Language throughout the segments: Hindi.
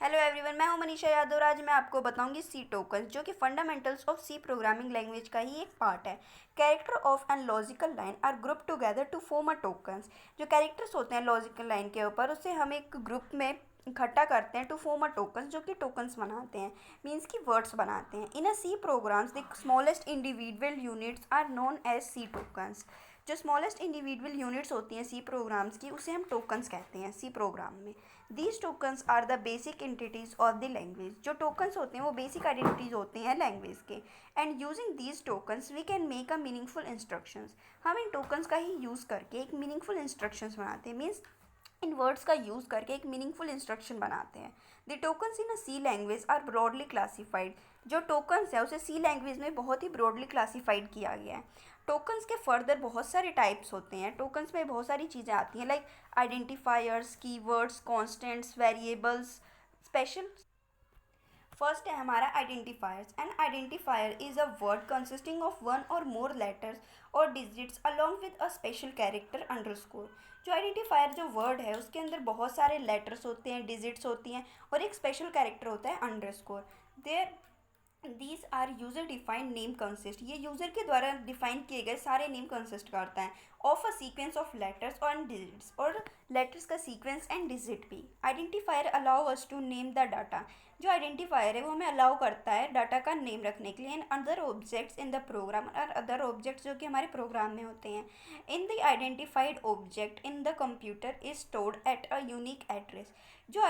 हेलो एवरीवन, मैं हूं मनीषा यादव और आज मैं आपको बताऊंगी सी टोकन जो कि fundamentals of C programming language का ही एक पार्ट है। Character of an logical line are group together to form a tokens. जो कैरेक्टर्स होते हैं लॉजिकल लाइन के ऊपर उसे हम एक ग्रुप में इकट्ठा करते हैं टू फॉर्म अ टोकन्स, जो कि टोकन्स बनाते हैं, मीन्स की वर्ड्स बनाते हैं। In a C programs the smallest individual units are known as C tokens. जो स्मॉलेस्ट इंडिविजुअल यूनिट्स होती हैं सी प्रोग्राम्स की, उसे हम टोकन्स कहते हैं सी प्रोग्राम में। These tokens are the basic entities of the language. जो टोकन्स होते हैं वो बेसिक आइडेंटिटीज होते हैं लैंग्वेज के। And using these tokens we can make a meaningful instructions. हम इन टोकन्स का ही यूज़ करके एक मीनिंगफुल इंस्ट्रक्शंस बनाते हैं, मीन्स इन वर्ड्स का यूज़ करके एक मीनिंगफुल इंस्ट्रक्शन बनाते हैं। The tokens in a C language are broadly classified. जो टोकन्स है उसे सी लैंग्वेज में बहुत ही ब्रॉडली क्लासिफाइड किया गया है। टोकन्स के फर्दर बहुत सारे टाइप्स होते हैं। टोकन्स में बहुत सारी चीज़ें आती हैं, like identifiers, keywords, constants, variables, special. First है हमारा identifiers. N identifier is a word consisting of one और मोर लेटर्स और digits along with a special character underscore. जो आइडेंटिफायर जो वर्ड है उसके अंदर बहुत सारे लेटर्स होते हैं, डिजिट्स होती हैं और एक स्पेशल कैरेक्टर होता है underscore. There these are user defined name consist. ये यूज़र के द्वारा डिफाइन किए गए सारे नेम कंसिस्ट करता है of a sequence of letters और डिजिट्स, और लेटर्स का सीक्वेंस एंड डिजिट भी। Identifier allow us to name the data. जो आइडेंटिफायर है वो हमें अलाउ करता है डाटा का नेम रखने के लिए। And other objects in the program और अदर ऑब्जेक्ट्स जो कि हमारे प्रोग्राम में होते हैं। In the identified object in the computer is stored at a unique address. जो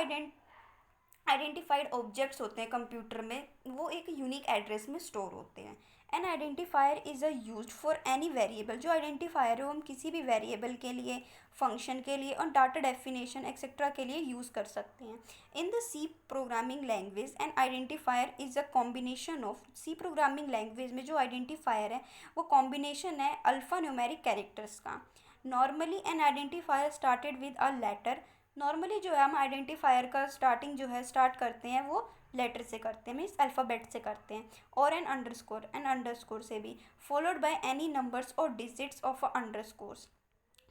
आइडेंटिफाइड ऑब्जेक्ट्स होते हैं कंप्यूटर में वो एक यूनिक एड्रेस में स्टोर होते हैं। N identifier is a use for any variable. जो आइडेंटिफायर है वो हम किसी भी वेरिएबल के लिए, फंक्शन के लिए और डाटा डेफिनेशन एक्सेट्रा के लिए यूज़ कर सकते हैं। In the C programming language an identifier is a combination of. C programming language में जो आइडेंटिफायर है वो कॉम्बिनेशन है अल्फ़ा न्यूमेरिक कैरेक्टर्स का। Normally an identifier started with a letter. Normally जो है हम आइडेंटिफायर का स्टार्टिंग जो है स्टार्ट करते हैं वो लेटर से करते हैं, मीन्स अल्फ़ाबेट से करते हैं, और एन अंडरस्कोर से भी, फॉलोड बाय एनी नंबर्स और digits of underscores.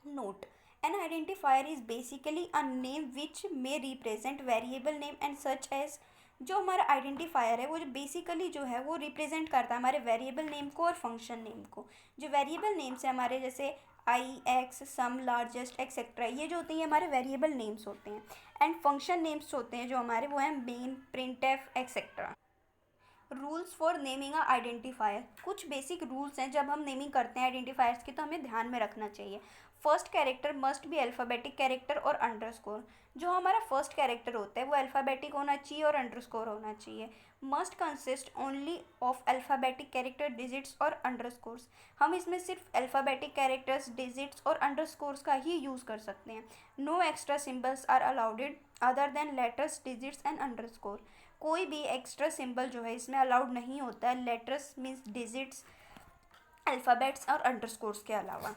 Note: an identifier is basically a name which may represent variable name and such as. जो हमारा आइडेंटिफायर है वो जो बेसिकली जो है वो रिप्रेजेंट करता है हमारे वेरिएबल नेम को और फंक्शन नेम को। जो वेरिएबल नेम्स है हमारे, जैसे आई, एक्स, सम, लार्जेस्ट, एक्सेट्रा, ये जो होते हैं हमारे वेरिएबल नेम्स होते हैं। एंड फंक्शन नेम्स होते हैं जो हमारे, वो हैं main, printf, etcetera. Rules for naming a identifier. कुछ बेसिक रूल्स हैं जब हम नेमिंग करते हैं आइडेंटिफायर्स की, तो हमें ध्यान में रखना चाहिए। First character must be alphabetic character और अंडरस्कोर। जो हमारा फर्स्ट कैरेक्टर होता है वो अल्फ़ाबेटिक होना चाहिए और अंडरस्कोर होना चाहिए। Must consist only of alphabetic character, digits और अंडरस्कोर्स। हम इसमें सिर्फ अल्फ़ाबेटिक कैरेक्टर्स, डिजिट्स और अंडरस्कोर्स का ही यूज़ कर सकते हैं। No extra symbols are allowed other than letters, digits and underscore. कोई भी एक्स्ट्रा सिंबल जो है इसमें अलाउड नहीं होता है, लेटर्स मीन्स डिजिट्स, अल्फ़ाबेट्स और अंडरस्कोर्स के अलावा।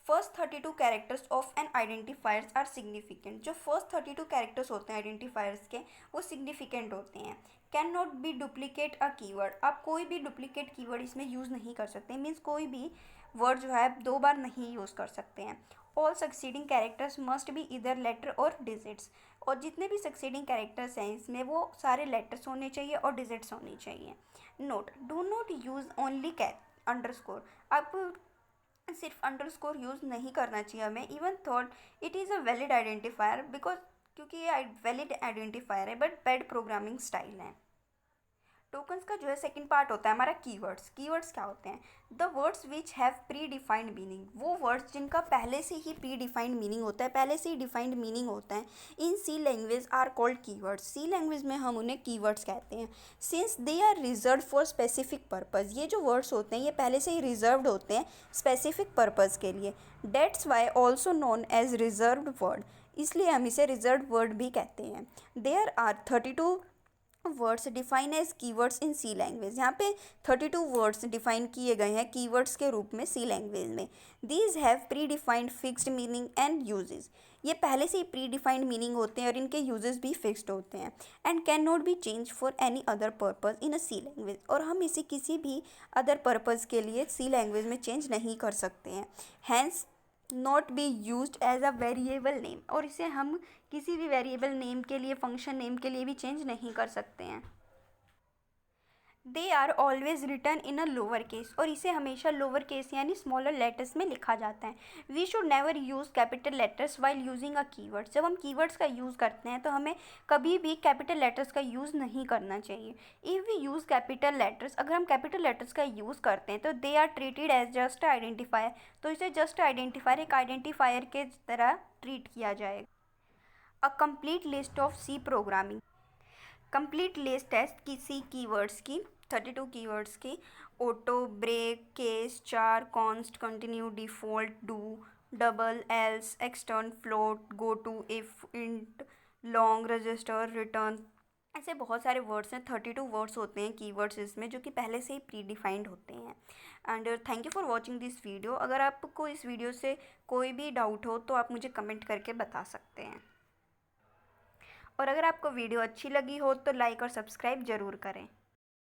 First 32 characters of an identifiers are significant. जो फर्स्ट 32 कैरेक्टर्स होते हैं आइडेंटिफायर्स के वो सिग्निफिकेंट होते हैं। Can not be duplicate a keyword. आप कोई भी डुप्लीकेट कीवर्ड इसमें यूज़ नहीं कर सकते, मीन्स कोई भी वर्ड जो है आप दो बार नहीं यूज़ कर सकते हैं। All succeeding characters must be इधर लेटर और डिजिट्स। और जितने भी सक्सीडिंग कैरेक्टर्स हैं इसमें वो सारे लेटर्स होने चाहिए और डिजिट्स होनी चाहिए। Note: do not use only underscore. आप सिर्फ अंडरस्कोर यूज़ नहीं करना चाहिए हमें। Even thought it is a valid identifier, because क्योंकि ये वैलिड आइडेंटिफायर है बट बैड प्रोग्रामिंग स्टाइल है। टोकन्स का जो है सेकंड पार्ट होता है हमारा कीवर्ड्स। कीवर्ड्स क्या होते हैं? The words which have pre defined meaning. वो वर्ड्स जिनका पहले से ही प्री डिफाइंड मीनिंग होता है, पहले से ही डिफाइंड मीनिंग होता है, in C language are called keywords. C language में हम उन्हें कीवर्ड्स कहते हैं। Since they are reserve for specific purpose. ये जो वर्ड्स होते हैं ये पहले से ही रिजर्व्ड होते हैं स्पेसिफिक पर्पज़ के लिए। That's why also known as reserved word. इसलिए हम इसे रिजर्व वर्ड भी कहते हैं। There are 32 words define as keywords in C language. यहाँ पे 32 वर्ड्स डिफाइन किए गए हैं कीवर्ड्स के रूप में सी लैंग्वेज में। These have pre defined fixed meaning and uses. ये पहले से ही प्री डिफाइंड मीनिंग होते हैं और इनके यूजेस भी फिक्स्ड होते हैं। And can not be change for any other purpose in a C language. और हम इसे किसी भी अदर पर्पज़ के लिए सी लैंग्वेज में चेंज नहीं कर सकते हैं। Hence not be used as a variable name, और इसे हम किसी भी वेरिएबल नेम के लिए, फंक्शन नेम के लिए भी चेंज नहीं कर सकते हैं। They are always written in a lower case, और इसे हमेशा लोअर केस यानी स्मॉलर लेटर्स में लिखा जाता है। We should never use capital letters while using a keyword, जब हम कीवर्ड्स का यूज़ करते हैं तो हमें कभी भी कैपिटल लेटर्स का यूज़ नहीं करना चाहिए। If we use capital letters, अगर हम कैपिटल लेटर्स का यूज़ करते हैं तो they are treated as just identifier, तो इसे जस्ट आइडेंटिफायर, एक आइडेंटिफायर के तरह ट्रीट किया जाएगा। A complete list of C programming, complete list है किसी कीवर्ड्स की, 32 कीवर्ड्स की। Auto, break, case, char, const, continue, default, do, double, else, extern, float, goto, if, int, long, register, return, ऐसे बहुत सारे वर्ड्स हैं। 32 वर्ड्स होते हैं कीवर्ड्स इसमें, जो कि पहले से ही प्री डिफाइंड होते हैं। And thank you for watching this video. अगर आपको इस वीडियो से कोई भी डाउट हो तो आप मुझे कमेंट करके बता सकते हैं, और अगर आपको वीडियो अच्छी लगी हो तो लाइक और सब्सक्राइब ज़रूर करें।